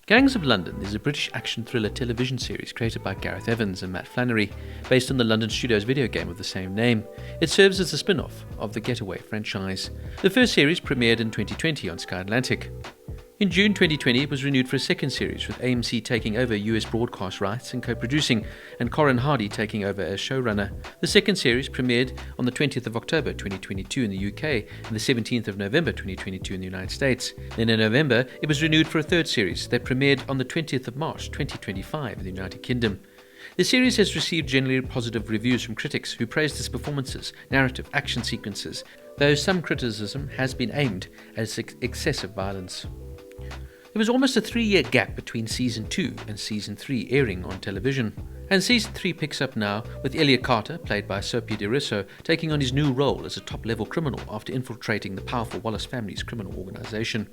Gangs of London is a British action thriller television series created by Gareth and Matt Flannery, based on the London Studios video game of the same name. It serves as a spin-off of the Getaway franchise. The first series premiered in 2020 on Sky Atlantic. In June 2020, it was renewed for a second series, with AMC taking over US broadcast rights and co-producing, and Corin Hardy taking over as showrunner. The second series premiered on the 20th of October 2022 in the UK and the 17th of November 2022 in the United States. Then in November, it was renewed for a third series that premiered on the 20th of March 2025 in the United Kingdom. The series has received generally positive reviews from critics who praised its performances, narrative, action sequences, though some criticism has been aimed at excessive violence. There was almost a 3-year gap between Season 2 and Season 3 airing on television. And Season 3 picks up now with Elliot Carter, played by Soapy DeRisso, taking on his new role as a top-level criminal after infiltrating the powerful Wallace family's criminal organisation.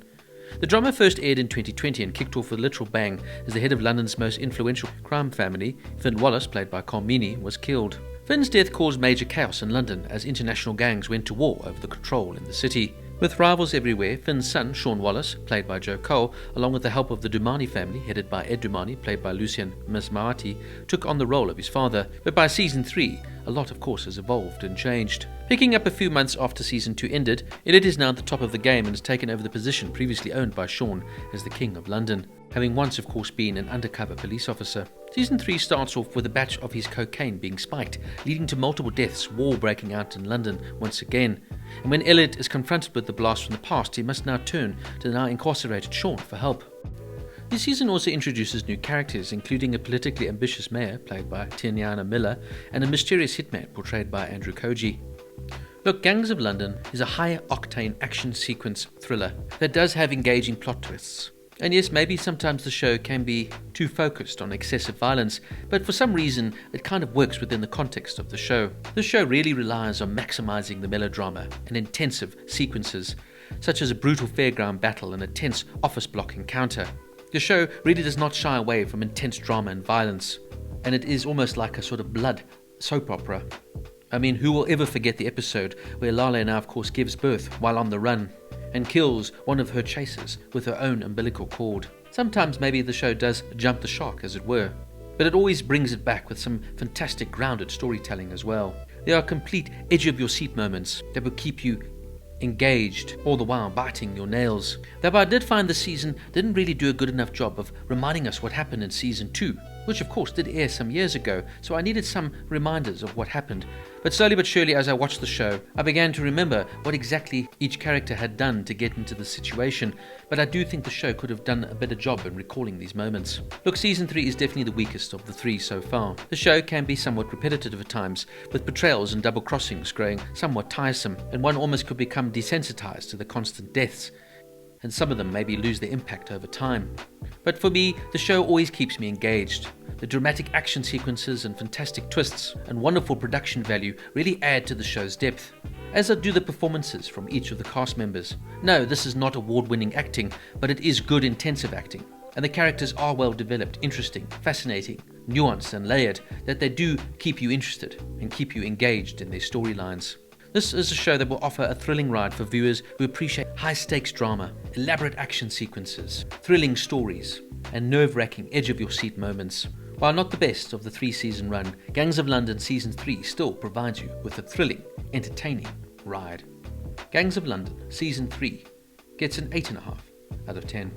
The drama first aired in 2020 and kicked off with a literal bang as the head of London's most influential crime family, Finn Wallace, played by Colm Meaney, was killed. Finn's death caused major chaos in London as international gangs went to war over the control in the city. With rivals everywhere, Finn's son, Sean Wallace, played by Joe Cole, along with the help of the Dumani family, headed by Ed Dumani, played by Lucien Mismati, took on the role of his father. But by Season 3, a lot of course has evolved and changed. Picking up a few months after Season 2 ended, Elliot is now at the top of the game and has taken over the position previously owned by Sean as the King of London, having once of course been an undercover police officer. Season 3 starts off with a batch of his cocaine being spiked, leading to multiple deaths, war breaking out in London once again. And when Elliot is confronted with the blast from the past, he must now turn to the now incarcerated Sean for help. This season also introduces new characters, including a politically ambitious mayor, played by Tiana Miller, and a mysterious hitman, portrayed by Andrew Koji. Look, Gangs of London is a high-octane action sequence thriller that does have engaging plot twists. And yes, maybe sometimes the show can be too focused on excessive violence, but for some reason it kind of works within the context of the show. The show really relies on maximizing the melodrama and intensive sequences, such as a brutal fairground battle and a tense office block encounter. The show really does not shy away from intense drama and violence, and it is almost like a sort of blood soap opera. I mean, who will ever forget the episode where Lale now of course gives birth while on the run and kills one of her chasers with her own umbilical cord. Sometimes maybe the show does jump the shark, as it were, but it always brings it back with some fantastic grounded storytelling as well. There are complete edge-of-your-seat moments that will keep you engaged, all the while biting your nails. Though I did find the season didn't really do a good enough job of reminding us what happened in Season 2, which of course did air some years ago, so I needed some reminders of what happened. But slowly but surely, as I watched the show, I began to remember what exactly each character had done to get into the situation, but I do think the show could have done a better job in recalling these moments. Look, Season 3 is definitely the weakest of the three so far. The show can be somewhat repetitive at times, with betrayals and double crossings growing somewhat tiresome, and one almost could become desensitized to the constant deaths, and some of them maybe lose their impact over time. But for me, the show always keeps me engaged. The dramatic action sequences and fantastic twists and wonderful production value really add to the show's depth, as do the performances from each of the cast members. No, this is not award-winning acting, but it is good intensive acting, and the characters are well developed, interesting, fascinating, nuanced and layered, that they do keep you interested and keep you engaged in their storylines. This is a show that will offer a thrilling ride for viewers who appreciate high-stakes drama, elaborate action sequences, thrilling stories, and nerve-wracking edge-of-your-seat moments. While not the best of the 3-season run, Gangs of London Season 3 still provides you with a thrilling, entertaining ride. Gangs of London Season 3 gets an 8.5 out of 10.